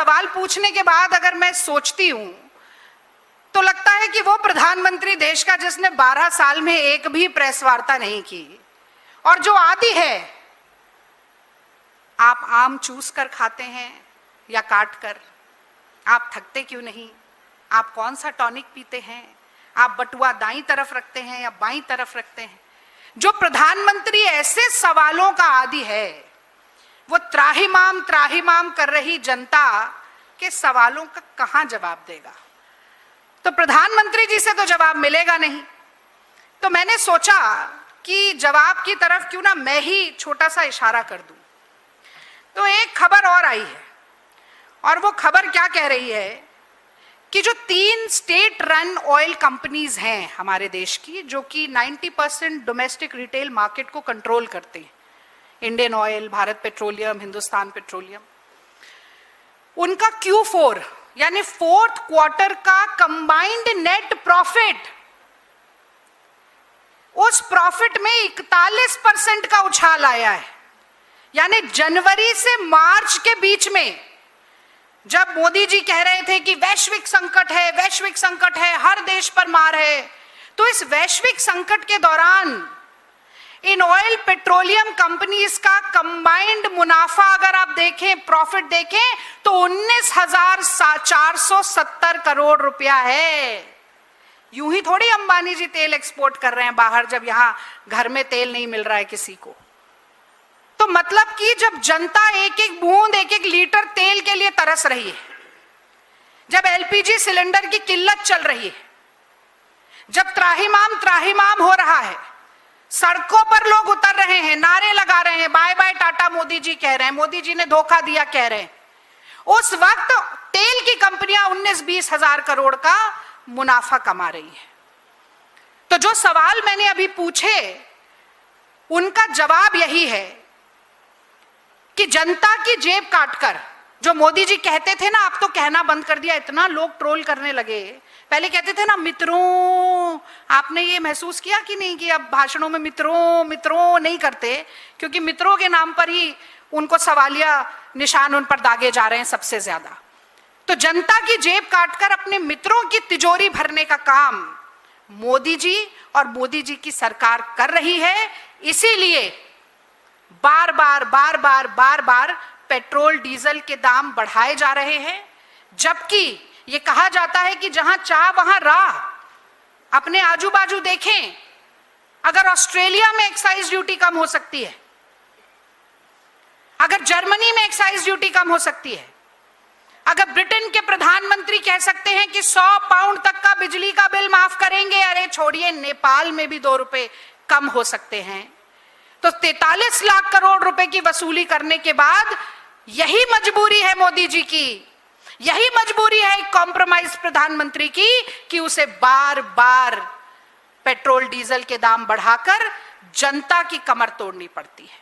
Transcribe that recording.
सवाल पूछने के बाद अगर मैं सोचती हूं तो लगता है कि वो प्रधानमंत्री देश का जिसने 12 साल में एक भी प्रेस वार्ता नहीं की, और जो आदि है, आप आम चूस कर खाते हैं या काट कर, आप थकते क्यों नहीं, आप कौन सा टॉनिक पीते हैं, आप बटुआ दाईं तरफ रखते हैं या बाईं तरफ रखते हैं। जो प्रधानमंत्री ऐसे सवालों का आदी है, वो त्राहिमाम कर रही जनता के सवालों का कहां जवाब देगा। तो प्रधानमंत्री जी से तो जवाब मिलेगा नहीं। तो मैंने सोचा कि जवाब की तरफ क्यों ना मैं ही छोटा सा इशारा कर दूं। तो एक खबर और आई है, और वो खबर क्या कह रही है कि जो 3 स्टेट रन ऑयल कंपनीज हैं हमारे देश की, जो कि 90% डोमेस्टिक रिटेल मार्केट को कंट्रोल करते हैं, Indian oil, Bharat petroleum, Hindustan petroleum, उनका Q4 यानी 4th क्वार्टर का कंबाइंड नेट प्रॉफिट, उस प्रॉफिट में 41% का उछाल आया है। यानी जनवरी से मार्च के बीच में जब मोदी जी कह रहे थे कि वैश्विक संकट है, हर देश पर मार है, तो इस वैश्विक संकट के दौरान इन ऑयल पेट्रोलियम कंपनीज का कंबाइंड मुनाफा अगर आप देखें, प्रॉफिट देखें, तो 19,470 करोड़ रुपया है। यूं ही थोड़ी अंबानी जी तेल एक्सपोर्ट कर रहे हैं बाहर, जब यहां घर में तेल नहीं मिल रहा है किसी को। तो मतलब कि जब जनता एक एक बूंद, एक एक लीटर तेल के लिए तरस रही है, जब एलपीजी सिलेंडर की किल्लत चल रही है, जब त्राहिमाम हो रहा है, सड़कों पर लोग उतर रहे हैं, नारे लगा रहे हैं, बाय बाय टाटा मोदी जी कह रहे हैं, मोदी जी ने धोखा दिया कह रहे हैं, उस वक्त तेल की कंपनियां 19-20 हजार करोड़ का मुनाफा कमा रही है। तो जो सवाल मैंने अभी पूछे, उनका जवाब यही है कि जनता की जेब काटकर, जो मोदी जी कहते थे ना, आप तो कहना बंद कर दिया, इतना लोग ट्रोल करने लगे। पहले कहते थे ना मित्रों, आपने ये महसूस किया कि नहीं कि अब भाषणों में मित्रों नहीं करते, क्योंकि मित्रों के नाम पर ही उनको सवालिया निशान उन पर दागे जा रहे हैं सबसे ज्यादा। तो जनता की जेब काटकर अपने मित्रों की तिजोरी भरने का काम मोदी जी और मोदी जी की सरकार कर रही है। इसीलिए बार बार पेट्रोल डीजल के दाम बढ़ाए जा रहे हैं, जबकि ये कहा जाता है कि जहां चाह वहां राह। अपने आजू बाजू देखें, अगर ऑस्ट्रेलिया में एक्साइज ड्यूटी कम हो सकती है, अगर जर्मनी में एक्साइज ड्यूटी कम हो सकती है, अगर ब्रिटेन के प्रधानमंत्री कह सकते हैं कि 100 पाउंड तक का बिजली का बिल माफ करेंगे, अरे छोड़िए, नेपाल में भी 2 रुपए कम हो सकते हैं, तो 43 लाख करोड़ रुपए की वसूली करने के बाद यही मजबूरी है मोदी जी की, यही मजबूरी है एक कॉम्प्रोमाइज प्रधानमंत्री की कि उसे बार बार पेट्रोल डीजल के दाम बढ़ाकर जनता की कमर तोड़नी पड़ती है।